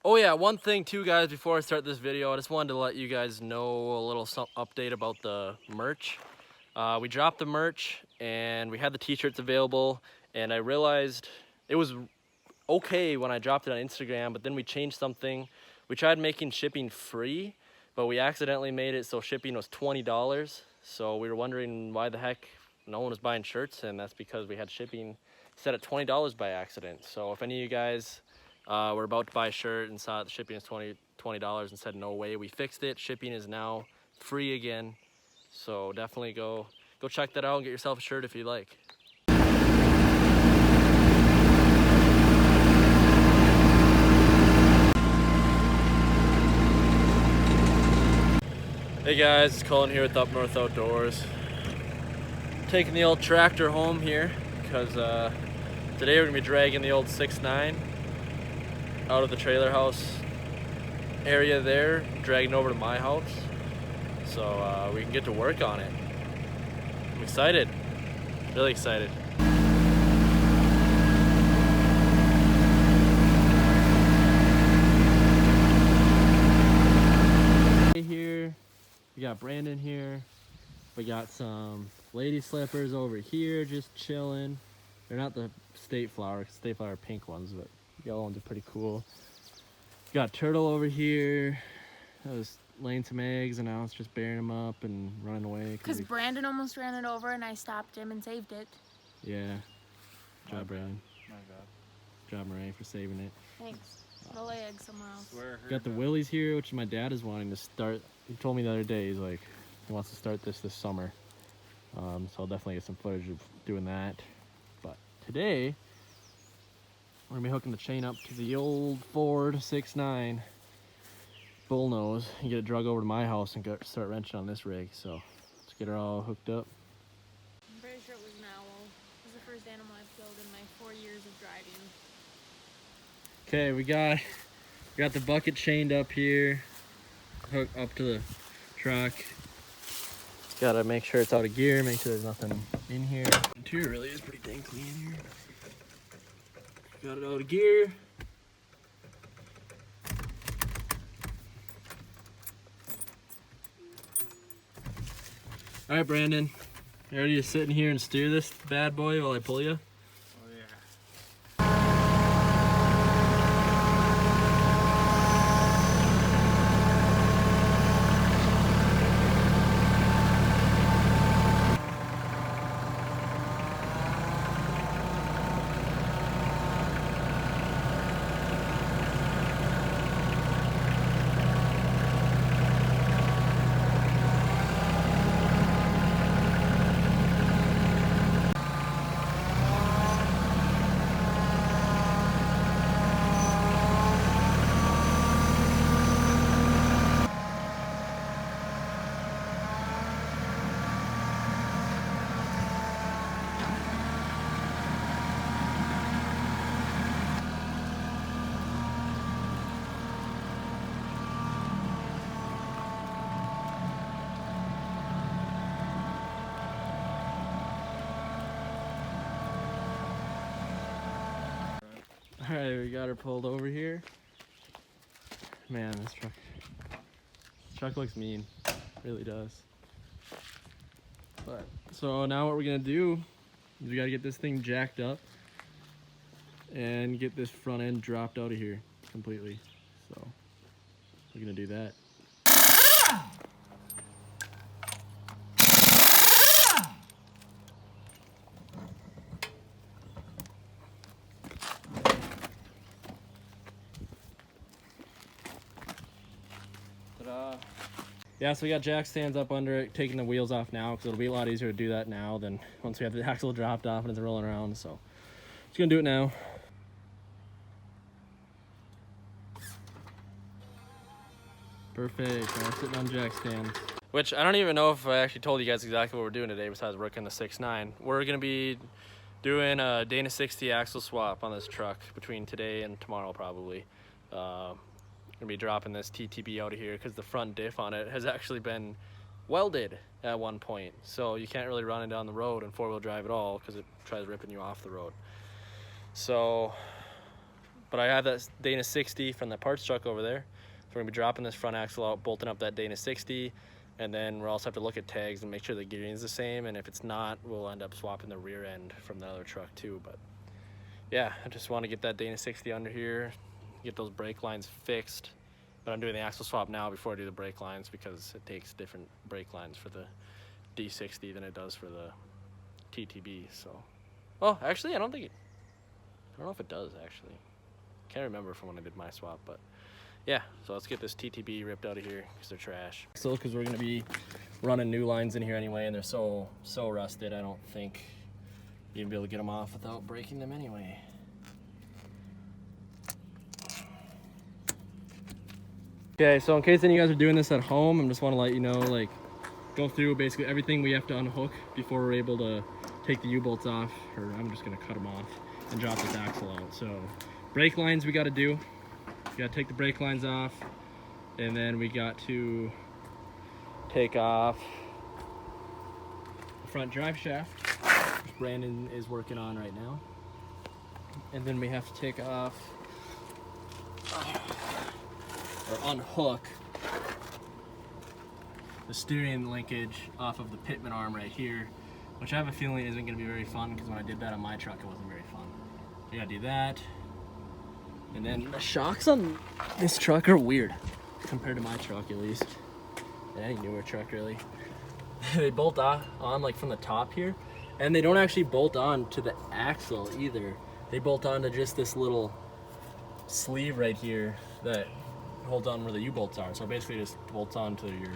Oh yeah, one thing too, guys, before I start this video, I just wanted to let you guys know a little update about the merch. We dropped the merch and we had the t-shirts available, and I realized it was okay when I dropped it on Instagram, but then we changed something. We tried making shipping free, but we accidentally made it so shipping was $20. So we were wondering why the heck no one was buying shirts, and that's because we had shipping set at $20 by accident. So if any of you guys were about to buy a shirt and saw the shipping is $20 and said no way, we fixed it. Shipping is now free again. So definitely go check that out and get yourself a shirt if you like. Hey guys, it's Colin here with Up North Outdoors. Taking the old tractor home here because today we're gonna be dragging the old 6.9 out of the trailer house area there, dragging over to my house so we can get to work on it. I'm excited, really excited. Here, we got Brandon here. We got some lady slippers over here just chilling. They're not the State Flower pink ones, but yellow ones are pretty cool. Got Turtle over here. I was laying some eggs and now it's just bearing them up and running away. Because Brandon almost ran it over and I stopped him and saved it. Yeah. Good job, Brandon. My God. Good job, Murray, for saving it. Thanks. Go lay eggs somewhere else. Got the Willies here, which my dad is wanting to start. He told me the other day, he's like, he wants to start this summer. So I'll definitely get some footage of doing that. But today, we're gonna be hooking the chain up to the old Ford 6.9 bullnose and get it drug over to my house and start wrenching on this rig. So let's get her all hooked up. I'm pretty sure it was an owl. It was the first animal I've killed in my 4 years of driving. Okay, we got the bucket chained up here, hooked up to the truck. Gotta make sure it's out of gear, make sure there's nothing in here. The interior really is pretty dang clean here. Got it out of gear. All right, Brandon, you ready to sit in here and steer this bad boy while I pull you? Oh yeah. All right, we got her pulled over here. Man, this truck looks mean, really does. But so now what we're gonna do is we gotta get this thing jacked up and get this front end dropped out of here completely. So we're gonna do that. Yeah, so we got jack stands up under it, taking the wheels off now because it'll be a lot easier to do that now than once we have the axle dropped off and it's rolling around. So just gonna do it now. Perfect. Now we're sitting on jack stands. Which I don't even know if I actually told you guys exactly what we're doing today besides working the 6.9. We're gonna be doing a Dana 60 axle swap on this truck between today and tomorrow probably. Gonna be dropping this TTB out of here because the front diff on it has actually been welded at one point, so you can't really run it down the road and four-wheel drive at all because it tries ripping you off the road. So But I have that Dana 60 from the parts truck over there. So we're gonna be dropping this front axle out, bolting up that Dana 60, and then we'll also have to look at tags and make sure the gearing is the same. And if it's not, we'll end up swapping the rear end from the other truck too. But yeah, I just want to get that Dana 60 under here, get those brake lines fixed. But I'm doing the axle swap now before I do the brake lines because it takes different brake lines for the D60 than it does for the TTB. So, well, actually, I don't know if it does actually. Can't remember from when I did my swap, but yeah. So let's get this TTB ripped out of here because they're trash. So because we're gonna be running new lines in here anyway, and they're so rusted, I don't think you'd be able to get them off without breaking them anyway. Okay, so in case any of you guys are doing this at home, I just want to let you know, like, go through basically everything we have to unhook before we're able to take the U-bolts off, or I'm just gonna cut them off and drop this axle out. So brake lines we got to do. We got to take the brake lines off, and then we got to take off the front drive shaft, which Brandon is working on right now. And then we have to take off or unhook the steering linkage off of the pitman arm right here, which I have a feeling isn't going to be very fun because when I did that on my truck, it wasn't very fun. We got to do that. And then the shocks on this truck are weird compared to my truck, at least, and any newer truck really. They bolt on like from the top here, and they don't actually bolt on to the axle either. They bolt on to just this little sleeve right here that holds on where the U-bolts are. So basically it just holds on to your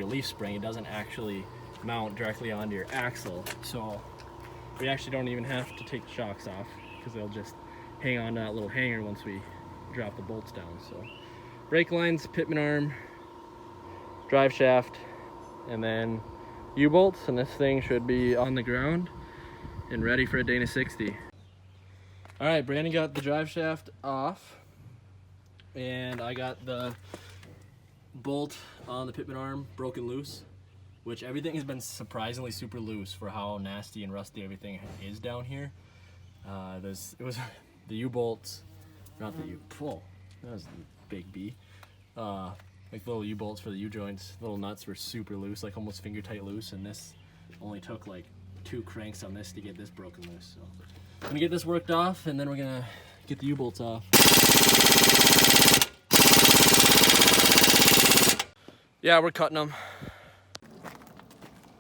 leaf spring. It doesn't actually mount directly onto your axle. So we actually don't even have to take the shocks off because they'll just hang on to that little hanger once we drop the bolts down. So brake lines, pitman arm, drive shaft, and then U-bolts, and this thing should be on the ground and ready for a Dana 60. All right, Brandon got the drive shaft off, and I got the bolt on the pitman arm broken loose, which everything has been surprisingly super loose for how nasty and rusty everything is down here. It was the U-bolts, not the that was the big B. Like little U-bolts for the U-joints, little nuts were super loose, like almost finger tight loose, and this only took like 2 cranks on this to get this broken loose. So I'm gonna get this worked off, and then we're gonna get the U-bolts off. Yeah, we're cutting them.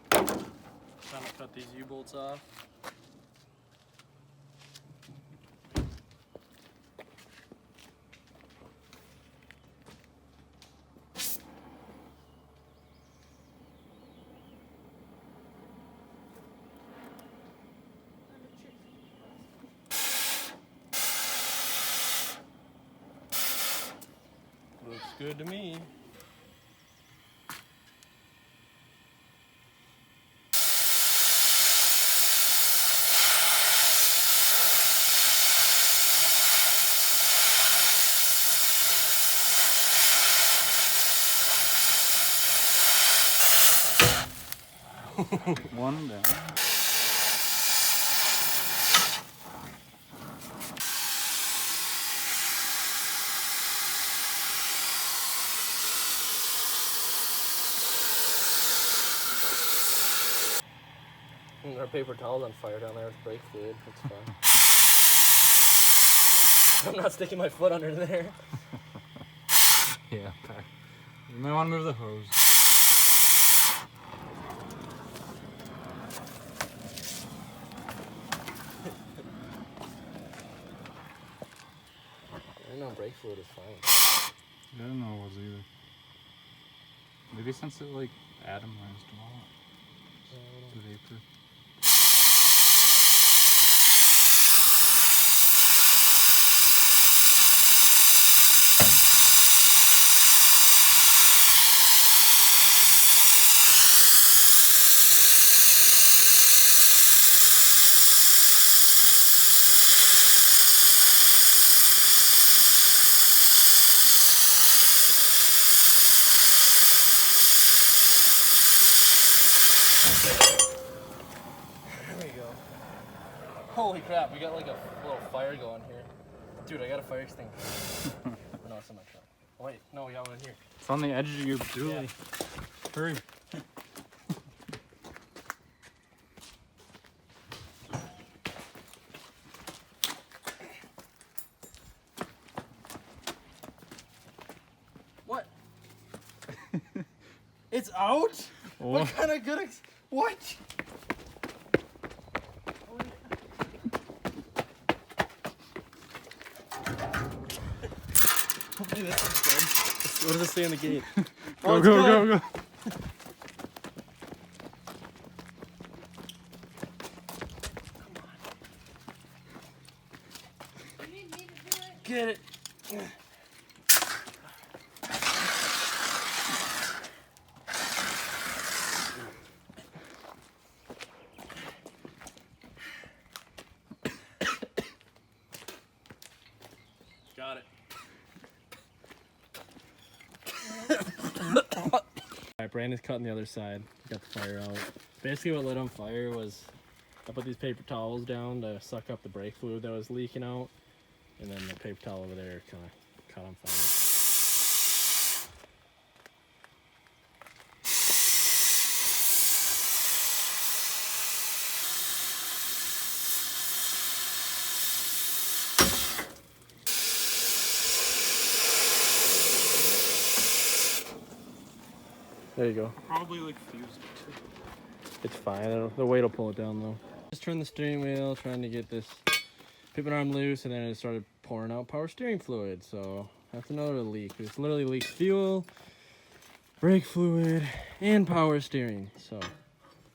Trying to cut these U-bolts off. Looks good to me. One down. Our paper towel's on fire down there with brake fluid. That's fine. I'm not sticking my foot under there. Yeah, pack. You might want to move the hose. I know brake fluid is fine. I didn't know it was either. Maybe since it like atomized a lot. The vapor. There we go. Holy crap, we got like a little fire going here. Dude, I got a fire extinguisher. No, it's in my truck. Oh, wait, no, we got one in here. It's on the edge of your dually. Yeah. Hurry. What? It's out? What kind of good what? Hopefully this is good. What does it say on the gate? Go, go. You need me to do it? Get it. Got it. Alright, Brandon's cutting the other side. Got the fire out. Basically what lit on fire was I put these paper towels down to suck up the brake fluid that was leaking out. And then the paper towel over there kind of caught on fire. There you go. Probably like fused too. It's fine. The weight will pull it down though. Just turned the steering wheel, trying to get this pivot arm loose, and then it started pouring out power steering fluid. So that's another leak. It's literally leaks fuel, brake fluid, and power steering. So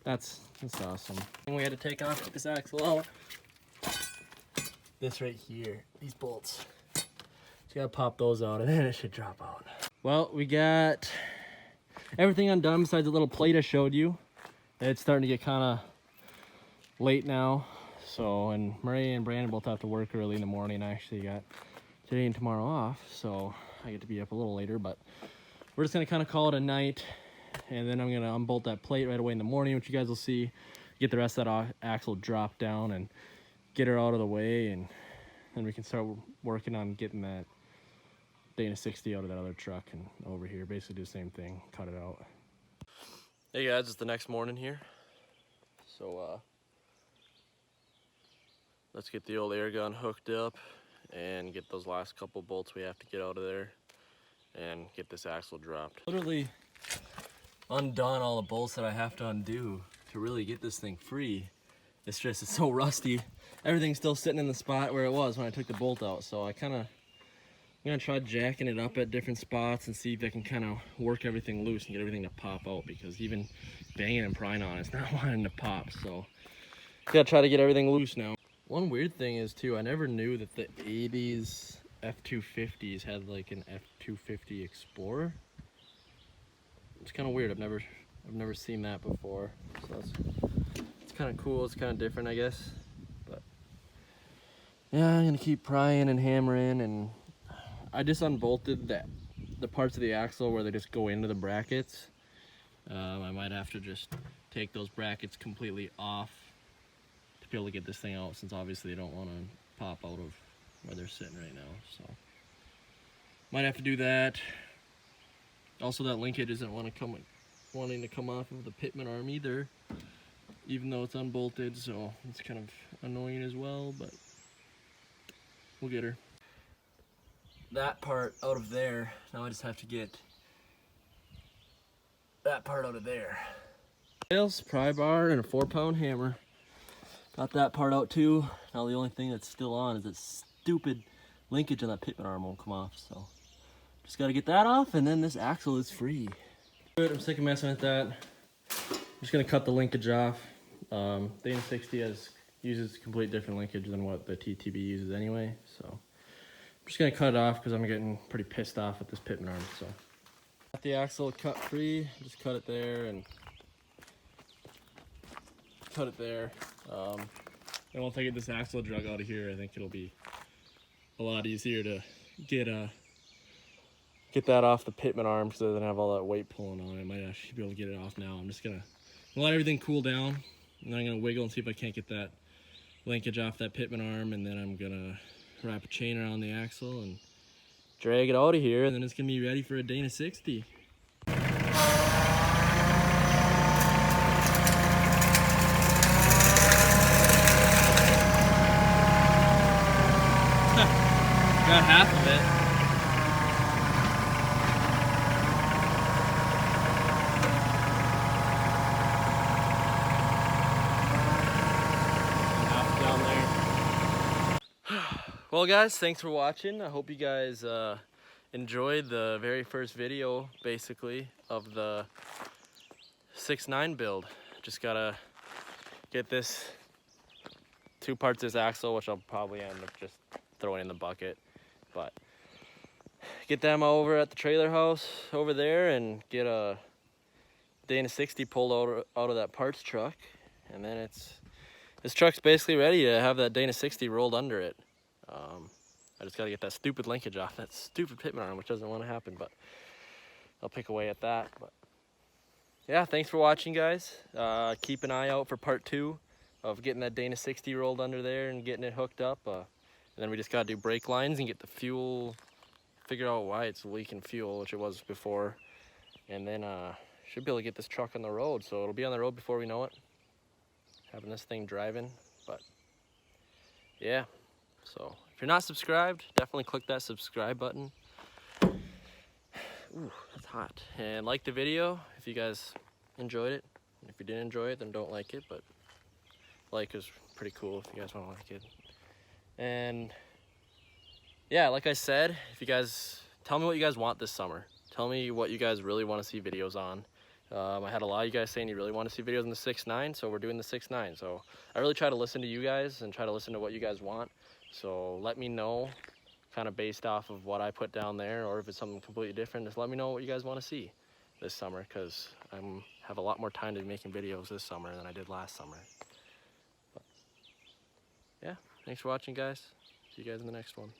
that's awesome. And we had to take off this axle out. This right here, these bolts. So you gotta pop those out, and then it should drop out. Well, we got everything undone besides the little plate I showed you. It's starting to get kind of late now. So, and Murray and Brandon both have to work early in the morning. I actually got today and tomorrow off, so I get to be up a little later, but we're just gonna kind of call it a night. And then I'm gonna unbolt that plate right away in the morning, which you guys will see. Get the rest of that axle dropped down and get her out of the way, and then we can start working on getting that Dana 60 out of that other truck and over here. Basically do the same thing, cut it out. Hey guys, it's the next morning here. So let's get the old air gun hooked up and get those last couple bolts we have to get out of there and get this axle dropped. Literally undone all the bolts that I have to undo to really get this thing free. It's just, it's so rusty. Everything's still sitting in the spot where it was when I took the bolt out. So I'm gonna try jacking it up at different spots and see if I can kind of work everything loose and get everything to pop out, because even banging and prying on it's not wanting to pop. So gotta try to get everything loose now. One weird thing is too, I never knew that the 80s F250s had like an F250 Explorer. It's kind of weird. I've never seen that before. So it's kind of cool. It's kind of different, I guess. But yeah, I'm gonna keep prying and hammering, and I just unbolted the parts of the axle where they just go into the brackets. I might have to just take those brackets completely off to be able to get this thing out, since obviously they don't want to pop out of where they're sitting right now. So might have to do that. Also, that linkage isn't wanting to come off of the pitman arm either, even though it's unbolted, so it's kind of annoying as well, but we'll get her. That part out of there. Now I just have to get that part out of there. Nails, pry bar, and a 4-pound hammer. Got that part out too. Now the only thing that's still on is that stupid linkage on that pitman arm won't come off, so just gotta get that off, and then this axle is free. Good, I'm sick of messing with that. I'm just gonna cut the linkage off. The N60 uses completely different linkage than what the TTB uses anyway, so I'm just gonna cut it off because I'm getting pretty pissed off at this pitman arm. So got the axle cut free, just cut it there and cut it there. And once I get this axle drug out of here, I think it'll be a lot easier to get that off the pitman arm, because it doesn't have all that weight pulling on it. I might actually be able to get it off now. I'm just gonna let everything cool down, and then I'm gonna wiggle and see if I can't get that linkage off that pitman arm, and then I'm gonna wrap a chain around the axle and drag it out of here, and then it's gonna be ready for a Dana 60. Got half of it. Half down there. Well guys, thanks for watching. I hope you guys enjoyed the very first video, basically, of the 6.9 build. Just gotta get this 2 parts of this axle, which I'll probably end up just throwing in the bucket. But get them over at the trailer house over there and get a Dana 60 pulled out of that parts truck, and then this truck's basically ready to have that Dana 60 rolled under it. I just gotta get that stupid linkage off that stupid pitman arm, which doesn't want to happen, but I'll pick away at that. But yeah, thanks for watching, guys. Keep an eye out for part 2 of getting that Dana 60 rolled under there and getting it hooked up. And then we just gotta do brake lines and get the fuel, figure out why it's leaking fuel, which it was before. And then should be able to get this truck on the road. So it'll be on the road before we know it. Having this thing driving, but yeah. So if you're not subscribed, definitely click that subscribe button. Ooh, that's hot. And like the video if you guys enjoyed it. And if you didn't enjoy it, then don't like it, but like is pretty cool if you guys wanna like it. And yeah, like I said, if you guys tell me what you guys want this summer. Tell me what you guys really want to see videos on. I had a lot of you guys saying you really want to see videos on the 6.9, so we're doing the 6.9. So I really try to listen to you guys and try to listen to what you guys want. So let me know, kind of based off of what I put down there, or if it's something completely different, just let me know what you guys want to see this summer, because I have a lot more time to be making videos this summer than I did last summer. But yeah. Thanks for watching, guys. See you guys in the next one.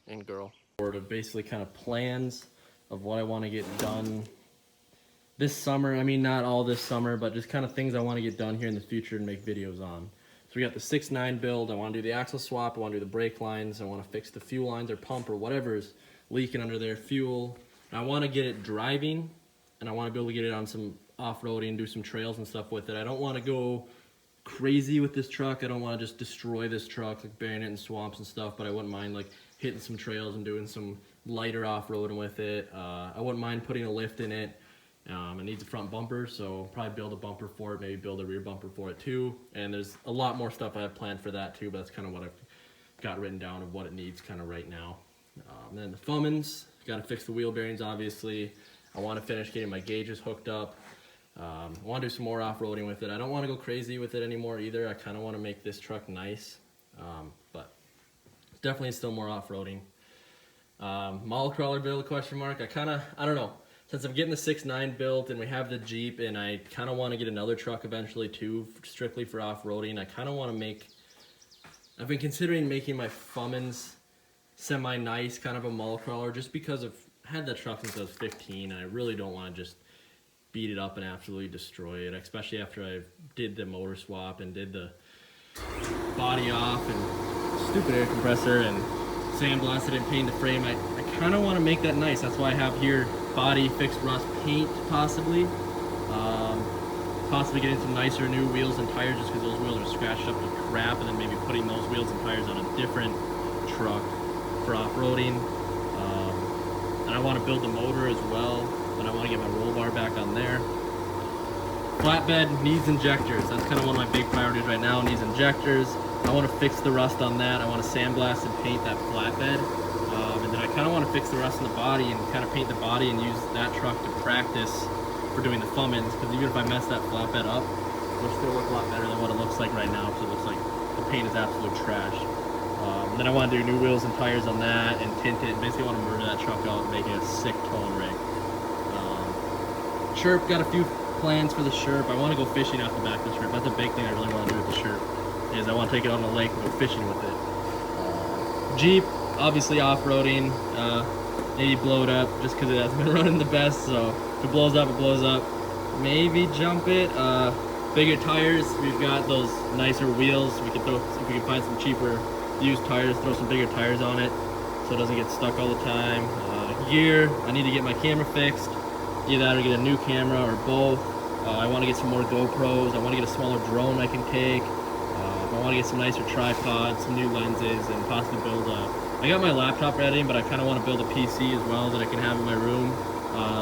And girl. Sort of basically kind of plans of what I want to get done this summer. I mean, not all this summer, but just kind of things I want to get done here in the future and make videos on. So we got the 6.9 build. I want to do the axle swap. I want to do the brake lines. I want to fix the fuel lines or pump or whatever's leaking under their fuel. And I want to get it driving, and I want to be able to get it on some off-roading, do some trails and stuff with it. I don't want to go crazy with this truck. I don't want to just destroy this truck, like burying it in swamps and stuff, but I wouldn't mind like hitting some trails and doing some lighter off-roading with it. I wouldn't mind putting a lift in it. It needs a front bumper, so probably build a bumper for it, maybe build a rear bumper for it too. And there's a lot more stuff I have planned for that too, but that's kind of what I've got written down of what it needs kind of right now. Then the Fummins, got to fix the wheel bearings obviously. I want to finish getting my gauges hooked up. I want to do some more off-roading with it. I don't want to go crazy with it anymore either. I kind of want to make this truck nice, but definitely still more off-roading. Mall crawler build, question mark. I don't know. Since I'm getting the 6.9 built and we have the Jeep, and I kind of want to get another truck eventually too, strictly for off-roading. I kind of want to make, I've been considering making my Fummins semi-nice, kind of a mall crawler, just because I've had that truck since I was 15, and I really don't want to just beat it up and absolutely destroy it, especially after I did the motor swap and did the body off and stupid air compressor and sandblasted and painted the frame. I kind of want to make that nice. That's why I have here body, fixed rust paint, possibly getting some nicer new wheels and tires, just because those wheels are scratched up to crap, and then maybe putting those wheels and tires on a different truck for off-roading. And I want to build the motor as well, and I want to get my roll bar back on there. Flatbed needs injectors. That's kind of one of my big priorities right now, needs injectors. I want to fix the rust on that. I want to sandblast and paint that flatbed. And then I kind of want to fix the rust in the body and kind of paint the body and use that truck to practice for doing the Fummins, because even if I mess that flatbed up, it'll still look a lot better than what it looks like right now, because it looks like the paint is absolute trash. And then I want to do new wheels and tires on that and tint it, and basically want to murder that truck out and make it a sick towing rig. Sherp, got a few plans for the Sherp. I want to go fishing out the back of the Sherp. That's a big thing I really want to do with the Sherp, is I want to take it on the lake and go fishing with it. Jeep, obviously off-roading, maybe blow it up just because it hasn't been running the best, so if it blows up, it blows up. Maybe jump it. bigger tires. We've got those nicer wheels. We can throw, if we can find some cheaper used tires, throw some bigger tires on it so it doesn't get stuck all the time. Gear, I need to get my camera fixed. Either that or get a new camera or both. I want to get some more GoPros. I want to get a smaller drone I can take. I want to get some nicer tripods, some new lenses, and possibly build a... I got my laptop ready, but I kind of want to build a PC as well that I can have in my room.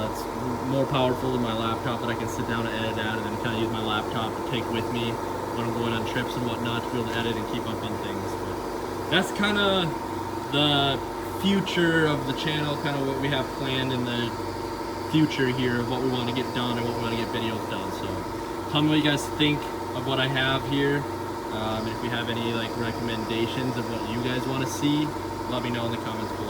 It's more powerful than my laptop that I can sit down and edit at, and then kind of use my laptop to take with me when I'm going on trips and whatnot to be able to edit and keep up on things. But that's kind of the future of the channel, kind of what we have planned in the future here of what we want to get done and what we want to get videos done. So tell me what you guys think of what I have here. And if you have any like recommendations of what you guys want to see, let me know in the comments below.